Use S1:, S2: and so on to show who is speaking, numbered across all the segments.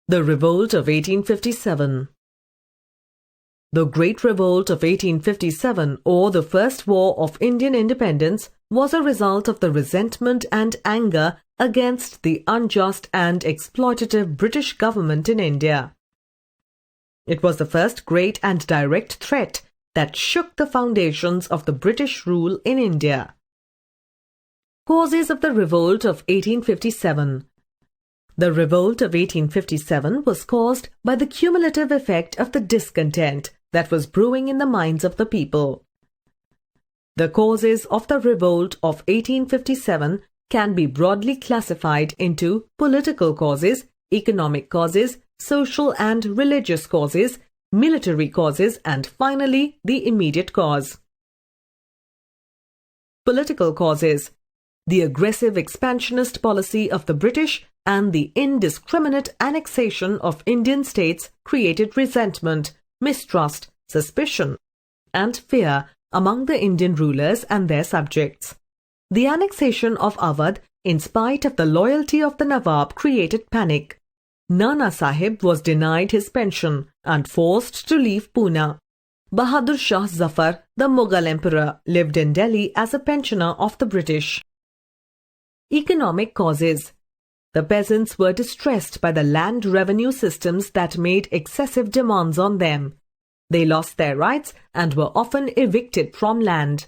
S1: The Revolt of 1857. The Great Revolt of 1857, or the First War of Indian Independence, was a result of the resentment and anger against the unjust and exploitative British government in India. It was the first great and direct threat that shook the foundations of the British rule in India. Causes of the Revolt of 1857. The Revolt of 1857 was caused by the cumulative effect of the discontent that was brewing in the minds of the people. The causes of the Revolt of 1857 can be broadly classified into political causes, economic causes, social and religious causes, military causes, and finally the immediate cause. Political causes. The aggressive expansionist policy of the British and the indiscriminate annexation of Indian states created resentment, mistrust, suspicion, and fear among the Indian rulers and their subjects. The annexation of Awadh, in spite of the loyalty of the Nawab, created panic. Nana Sahib was denied his pension and forced to leave Pune. Bahadur Shah Zafar, the Mughal emperor, lived in Delhi as a pensioner of the British. Economic causes. The peasants were distressed by the land revenue systems that made excessive demands on them. They lost their rights and were often evicted from land.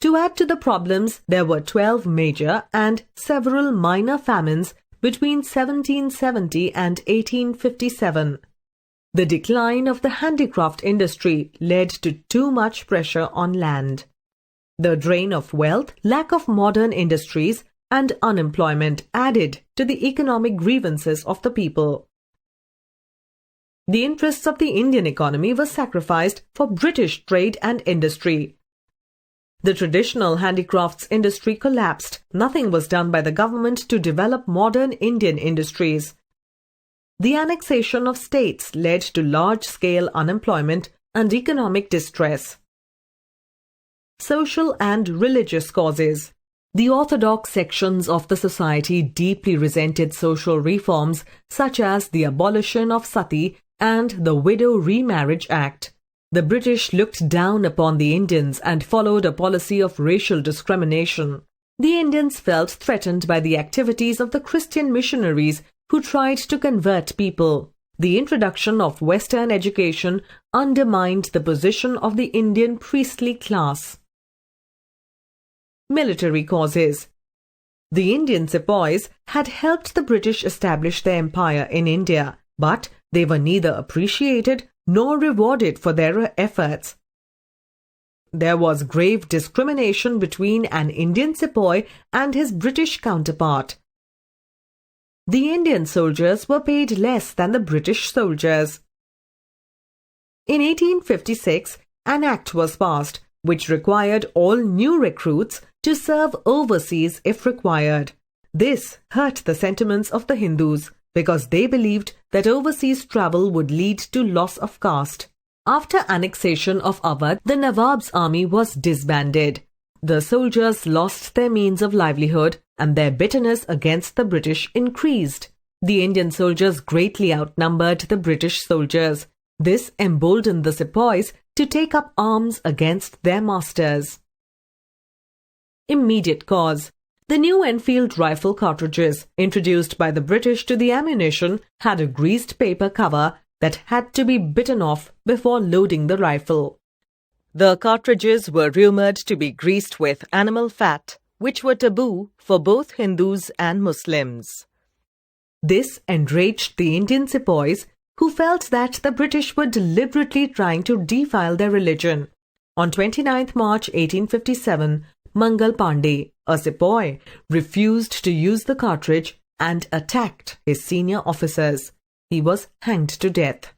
S1: To add to the problems, there were 12 major and several minor famines between 1770 and 1857. The decline of the handicraft industry led to too much pressure on land. The drain of wealth, lack of modern industries, and unemployment added to the economic grievances of the people. The interests of the Indian economy were sacrificed for British trade and industry. The traditional handicrafts industry collapsed. Nothing was done by the government to develop modern Indian industries. The annexation of states led to large-scale unemployment and economic distress. Social and religious causes. The orthodox sections of the society deeply resented social reforms such as the abolition of sati and the Widow Remarriage Act. The British looked down upon the Indians and followed a policy of racial discrimination. The Indians felt threatened by the activities of the Christian missionaries who tried to convert people. The introduction of Western education undermined the position of the Indian priestly class. Military causes. The Indian sepoys had helped the British establish their empire in India, but they were neither appreciated nor rewarded for their efforts. There was grave discrimination between an Indian sepoy and his British counterpart. The Indian soldiers were paid less than the British soldiers. In 1856, an act was passed which required all new recruits to serve overseas if required. This hurt the sentiments of the Hindus because they believed that overseas travel would lead to loss of caste. After annexation of Awadh, the Nawab's army was disbanded. The soldiers lost their means of livelihood and their bitterness against the British increased. The Indian soldiers greatly outnumbered the British soldiers. This emboldened the sepoys to take up arms against their masters. Immediate cause. The new Enfield rifle cartridges introduced by the British to the ammunition had a greased paper cover that had to be bitten off before loading the rifle. The cartridges were rumored to be greased with animal fat, which were taboo for both Hindus and Muslims. This enraged the Indian sepoys, who felt that the British were deliberately trying to defile their religion. On 29th March 1857, Mangal Pandey, a sepoy, refused to use the cartridge and attacked his senior officers. He was hanged to death.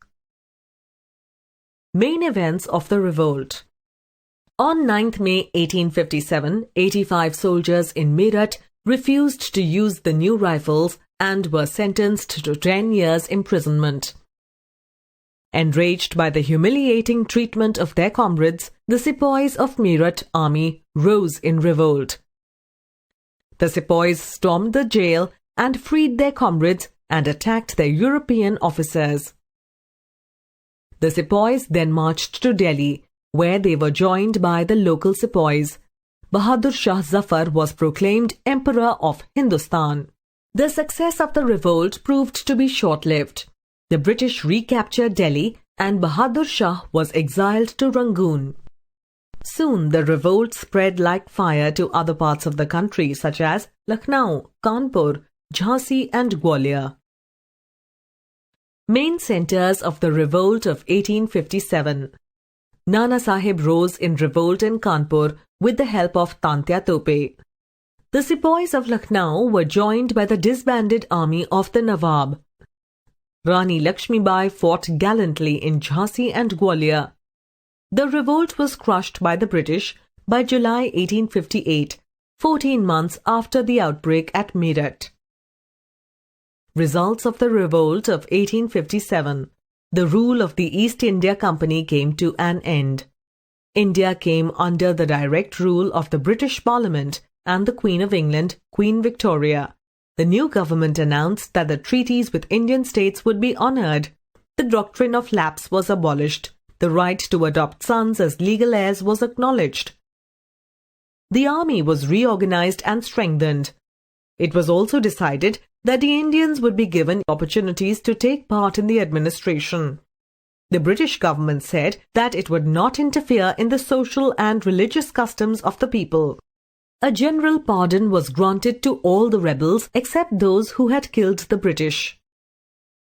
S1: Main events of the revolt. On 9th May 1857, 85 soldiers in Meerut refused to use the new rifles and were sentenced to 10 years imprisonment. Enraged by the humiliating treatment of their comrades, the sepoys of Meerut army rose in revolt. The sepoys stormed the jail and freed their comrades and attacked their European officers. The sepoys then marched to Delhi, where they were joined by the local sepoys. Bahadur Shah Zafar was proclaimed Emperor of Hindustan. The success of the revolt proved to be short-lived. The British recaptured Delhi and Bahadur Shah was exiled to Rangoon. Soon the revolt spread like fire to other parts of the country such as Lucknow, Kanpur, Jhansi and Gwalior. Main centres of the revolt of 1857. Nana Sahib rose in revolt in Kanpur with the help of Tantya Tope. The sepoys of Lucknow were joined by the disbanded army of the Nawab. Rani Lakshmibai fought gallantly in Jhansi and Gwalior. The revolt was crushed by the British by July 1858, 14 months after the outbreak at Meerut. Results of the revolt of 1857. The rule of the East India Company came to an end. India came under the direct rule of the British Parliament and the Queen of England, Queen Victoria. The new government announced that the treaties with Indian states would be honoured. The doctrine of lapse was abolished. The right to adopt sons as legal heirs was acknowledged. The army was reorganized and strengthened. It was also decided that the Indians would be given opportunities to take part in the administration. The British government said that it would not interfere in the social and religious customs of the people. A general pardon was granted to all the rebels except those who had killed the British.